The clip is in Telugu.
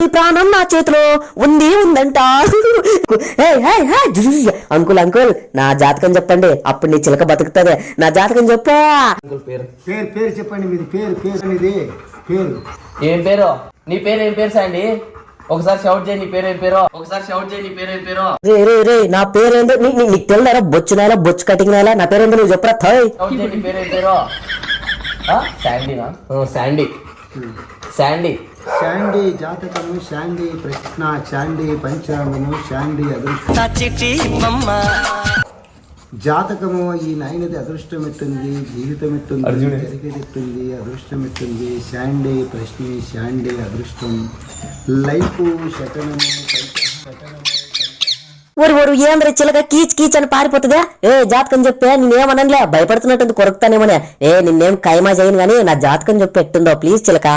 ఈ ప్రాణం నా చేతిలో ఉందంట. అంకుల్ అంకుల్ నా జాతకం చెప్పండి, అప్పుడు నీ చిలక బతుకుతుంది. నా జాతకం చెప్పా. పేరు చెప్పండి. మీది పేరు ఇది పేరు ఏం పేరు? నీ పేరు ఏం పేరు సాండి? ఒకసారి షౌట్ చేయి, నీ పేరు ఏం పేరు? ఒకసారి షౌట్ చేయి, నీ పేరు ఏం పేరు? రే నా పేరేందో నీకు తెలియదా? బొచ్చు నేల బొచ్చు కటింగ్ నేల నా పేరేందో నువ్వు చెప్పరా? షౌట్ చేయి, నీ పేరు ఏం పేరు? శాండీనా? శాండీ శాండీ శాండీ జాతకము, శాండీ ప్రశ్న, శాండీ పంచాంగము, శాండీ అదృష్టం. జాతకము ఈ నాయనది అదృష్టం ఎట్టుంది, జీవితం ఎట్టుంది, జరిగేది ఎట్టుంది, అదృష్టం ఎట్టుంది, శాండీ ప్రశ్న, శాండీ అదృష్టం, లైఫ్ శకనము, ఊరు ఏంద్ర చిలక కీచ్ కీచ్ అని పారిపోతుందా? జాతకం చెప్పే, నేనేమనలే, భయపడుతున్నట్టుంది కొరుకుతానేమనే. నిన్నేం ఖైమా చేయను గానీ నా జాతకం చెప్పి ఎట్టుందో ప్లీజ్ చిలక.